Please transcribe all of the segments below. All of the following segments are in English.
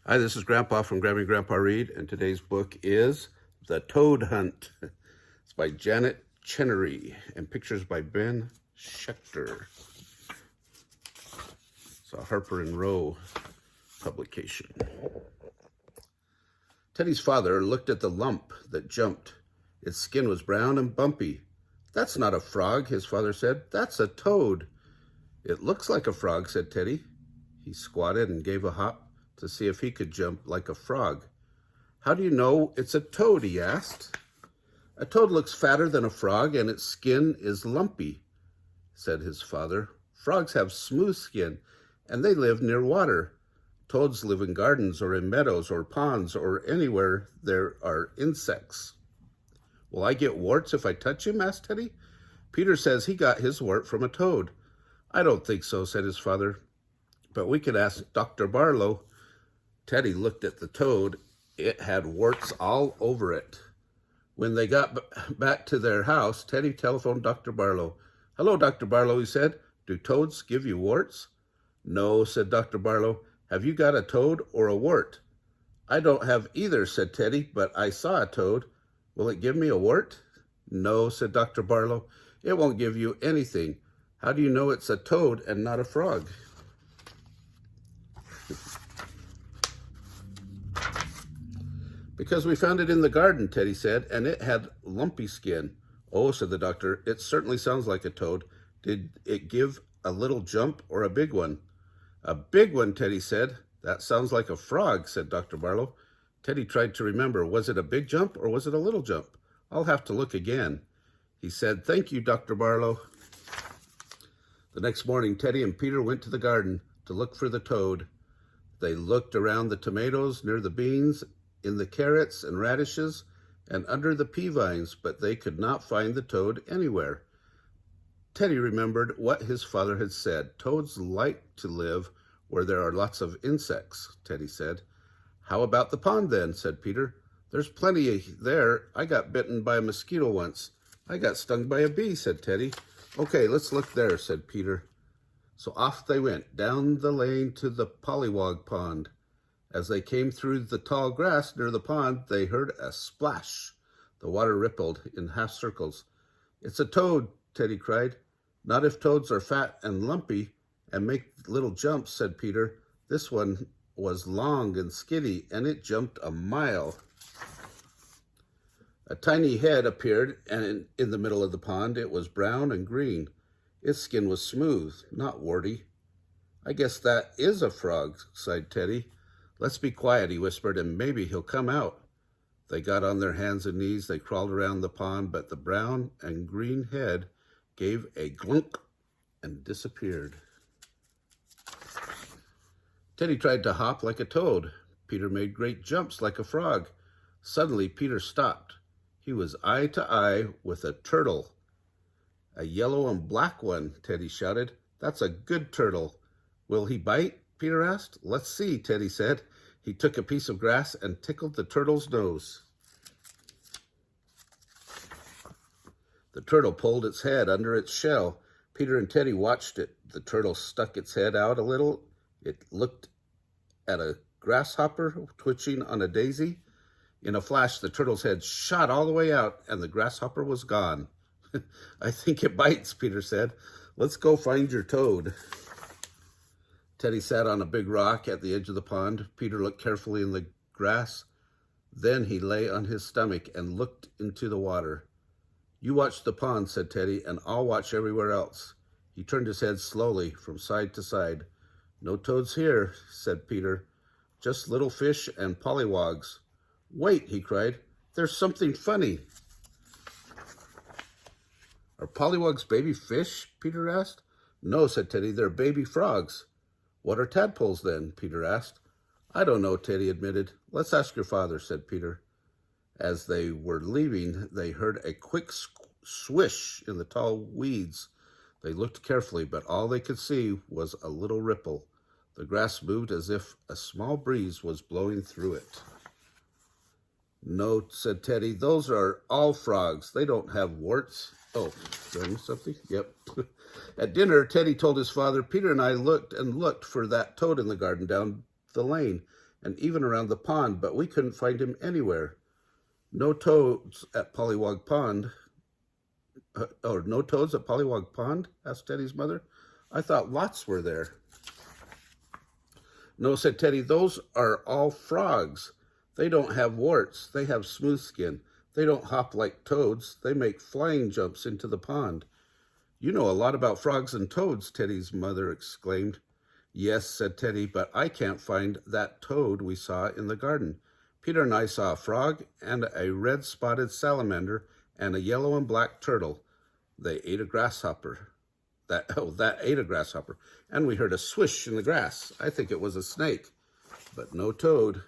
Hi, this is Grandpa from Grammy Grandpa Read, and today's book is The Toad Hunt. It's by Janet Chenery, and pictures by Ben Shecter. It's a Harper and Row publication. Teddy's father looked at the lump that jumped. Its skin was brown and bumpy. "That's not a frog," his father said. "That's a toad." "It looks like a frog," said Teddy. He squatted and gave a hop to see if he could jump like a frog. "How do you know it's a toad?" he asked. "A toad looks fatter than a frog, and its skin is lumpy," said his father. "Frogs have smooth skin, and they live near water. Toads live in gardens or in meadows or ponds or anywhere there are insects." "Will I get warts if I touch him?" asked Teddy. "Peter says he got his wart from a toad." "I don't think so," said his father. "But we could ask Dr. Barlow." Teddy looked at the toad. It had warts all over it. When they got back to their house, Teddy telephoned Dr. Barlow. "Hello, Dr. Barlow," he said. "Do toads give you warts?" "No," said Dr. Barlow. "Have you got a toad or a wart?" "I don't have either," said Teddy, "but I saw a toad. Will it give me a wart?" "No," said Dr. Barlow. "It won't give you anything. How do you know it's a toad and not a frog?" "Because we found it in the garden," Teddy said, "and it had lumpy skin." "Oh," said the doctor, "it certainly sounds like a toad. Did it give a little jump or a big one?" "A big one," Teddy said. "That sounds like a frog," said Dr. Barlow. Teddy tried to remember, was it a big jump or was it a little jump? "I'll have to look again." He said, "Thank you, Dr. Barlow." The next morning, Teddy and Peter went to the garden to look for the toad. They looked around the tomatoes, near the beans, in the carrots and radishes, and under the pea vines, but they could not find the toad anywhere. Teddy remembered what his father had said. "Toads like to live where there are lots of insects," Teddy said. "How about the pond then?" said Peter. "There's plenty there. I got bitten by a mosquito once." "I got stung by a bee," said Teddy. "Okay, let's look there," said Peter. So off they went, down the lane to the pollywog pond. As they came through the tall grass near the pond, they heard a splash. The water rippled in half circles. "It's a toad," Teddy cried. "Not if toads are fat and lumpy and make little jumps," said Peter. "This one was long and skinny, and it jumped a mile." A tiny head appeared, and in the middle of the pond, it was brown and green. Its skin was smooth, not warty. "I guess that is a frog," sighed Teddy. "Let's be quiet," he whispered, "and maybe he'll come out." They got on their hands and knees. They crawled around the pond, but the brown and green head gave a glunk and disappeared. Teddy tried to hop like a toad. Peter made great jumps like a frog. Suddenly, Peter stopped. He was eye to eye with a turtle. "A yellow and black one," Teddy shouted. "That's a good turtle." "Will he bite?" Peter asked. "Let's see," Teddy said. He took a piece of grass and tickled the turtle's nose. The turtle pulled its head under its shell. Peter and Teddy watched it. The turtle stuck its head out a little. It looked at a grasshopper twitching on a daisy. In a flash, the turtle's head shot all the way out, and the grasshopper was gone. "I think it bites," Peter said. "Let's go find your toad." Teddy sat on a big rock at the edge of the pond. Peter looked carefully in the grass. Then he lay on his stomach and looked into the water. "You watch the pond," said Teddy, "and I'll watch everywhere else." He turned his head slowly from side to side. "No toads here," said Peter. "Just little fish and pollywogs." "Wait," he cried. "There's something funny." "Are pollywogs baby fish?" Peter asked. "No," said Teddy, "they're baby frogs." "What are tadpoles then?" Peter asked. "I don't know," Teddy admitted. "Let's ask your father," said Peter. As they were leaving, they heard a quick swish in the tall weeds. They looked carefully, but all they could see was a little ripple. The grass moved as if a small breeze was blowing through it. "No," said Teddy, "those are all frogs. They don't have warts." "Oh, did I miss something?" "Yep." At dinner, Teddy told his father, "Peter and I looked and looked for that toad in the garden down the lane. and even around the pond, but we couldn't find him anywhere. No toads at Pollywog Pond. Or no toads at Pollywog Pond? Asked Teddy's mother. I thought lots were there. No, said Teddy, those are all frogs. They don't have warts. They have smooth skin. They don't hop like toads. They make flying jumps into the pond. You know a lot about frogs and toads, Teddy's mother exclaimed. Yes, said Teddy, but I can't find that toad we saw in the garden. Peter and I saw a frog and a red-spotted salamander and a yellow and black turtle. They ate a grasshopper. That ate a grasshopper. And we heard a swish in the grass. I think it was a snake, but no toad.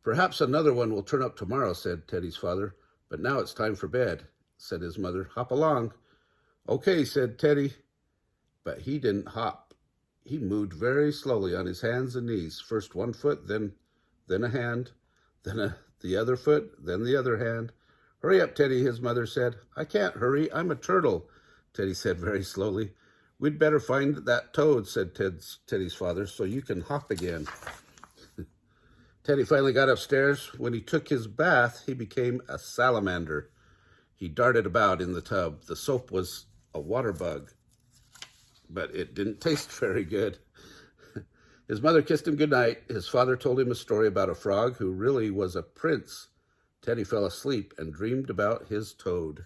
Perhaps another one will turn up tomorrow, said Teddy's father. But now it's time for bed, said his mother. Hop along. Okay, said Teddy. But he didn't hop. He moved very slowly on his hands and knees. First one foot, then a hand, then the other foot, then the other hand. Hurry up, Teddy, his mother said. I can't hurry. I'm a turtle, Teddy said very slowly. We'd better find that toad, said Teddy's father, so you can hop again. Teddy finally got upstairs. When he took his bath, he became a salamander. He darted about in the tub. The soap was a water bug, but it didn't taste very good. His mother kissed him goodnight. His father told him a story about a frog who really was a prince. Teddy fell asleep and dreamed about his toad.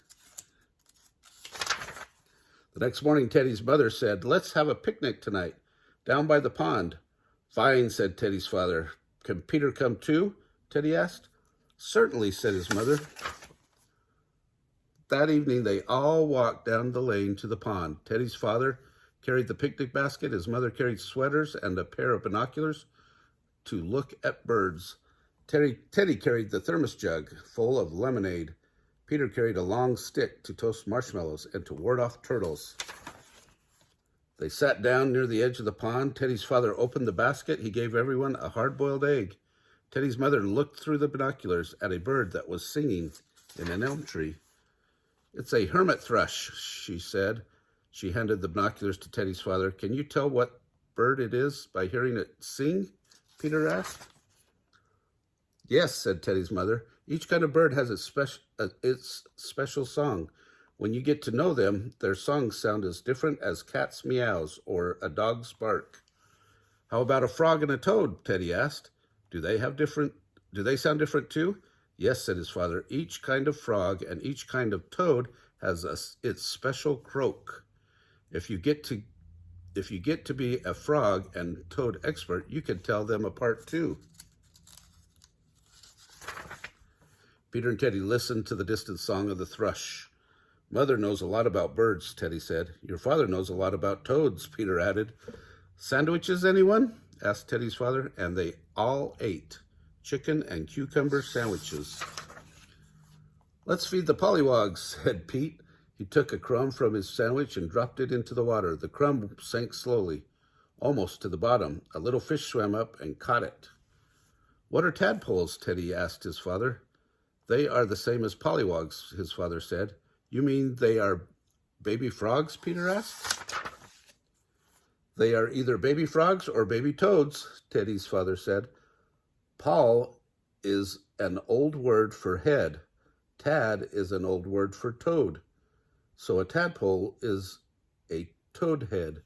The next morning, Teddy's mother said, let's have a picnic tonight, down by the pond. Fine, said Teddy's father. Can Peter come too? Teddy asked. Certainly, said his mother. That evening, they all walked down the lane to the pond. Teddy's father carried the picnic basket. His mother carried sweaters and a pair of binoculars to look at birds. Teddy carried the thermos jug full of lemonade. Peter carried a long stick to toast marshmallows and to ward off turtles. They sat down near the edge of the pond. Teddy's father opened the basket. He gave everyone a hard-boiled egg. Teddy's mother looked through the binoculars at a bird that was singing in an elm tree. It's a hermit thrush, she said. She handed the binoculars to Teddy's father. Can you tell what bird it is by hearing it sing? Peter asked. Yes, said Teddy's mother. Each kind of bird has its special song. When you get to know them, their songs sound as different as cat's meows or a dog's bark. How about a frog and a toad? Teddy asked. Do they sound different too? Yes, said his father. Each kind of frog and each kind of toad has its special croak. If you get to be a frog and toad expert, you can tell them apart too. Peter and Teddy listened to the distant song of the thrush. Mother knows a lot about birds, Teddy said. Your father knows a lot about toads, Peter added. Sandwiches, anyone? Asked Teddy's father, and they all ate chicken and cucumber sandwiches. Let's feed the pollywogs, said Pete. He took a crumb from his sandwich and dropped it into the water. The crumb sank slowly, almost to the bottom. A little fish swam up and caught it. What are tadpoles? Teddy asked his father. They are the same as pollywogs, his father said. You mean they are baby frogs? Peter asked. They are either baby frogs or baby toads, Teddy's father said. Poll is an old word for head. Tad is an old word for toad. So a tadpole is a toad head.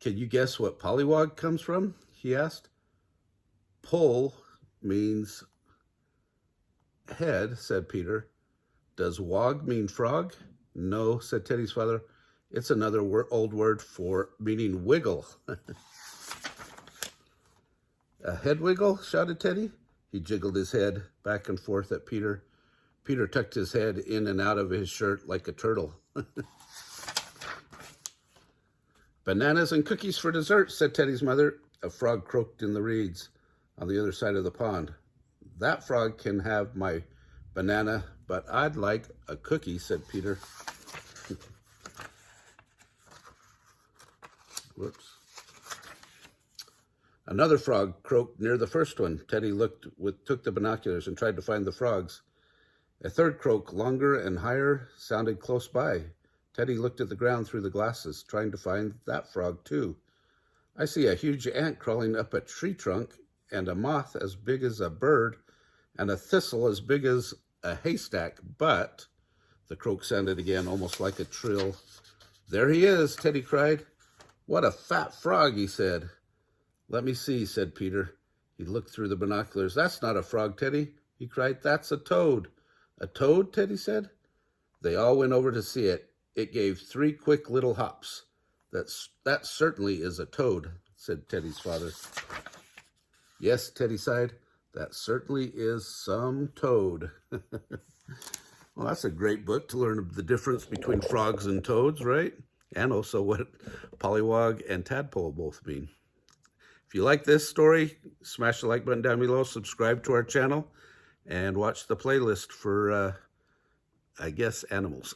Can you guess what pollywog comes from? He asked. Poll means head, said Peter. Does wog mean frog? No, said Teddy's father. It's another old word for meaning wiggle. A head wiggle? Shouted Teddy. He jiggled his head back and forth at Peter. Peter tucked his head in and out of his shirt like a turtle. Bananas and cookies for dessert, said Teddy's mother. A frog croaked in the reeds on the other side of the pond. That frog can have my banana, but I'd like a cookie, said Peter. Whoops. Another frog croaked near the first one. Teddy took the binoculars and tried to find the frogs. A third croak, longer and higher, sounded close by. Teddy looked at the ground through the glasses, trying to find that frog too. I see a huge ant crawling up a tree trunk, and a moth as big as a bird, and a thistle as big as a haystack, but, the croak sounded again, almost like a trill. There he is, Teddy cried. What a fat frog, he said. Let me see, said Peter. He looked through the binoculars. That's not a frog, Teddy, he cried. That's a toad. A toad, Teddy said. They all went over to see it. It gave 3 quick little hops. That certainly is a toad, said Teddy's father. Yes, Teddy sighed. That certainly is some toad. Well, that's a great book to learn the difference between frogs and toads, right? And also what pollywog and tadpole both mean. If you like this story, smash the like button down below, subscribe to our channel, and watch the playlist for, I guess, animals.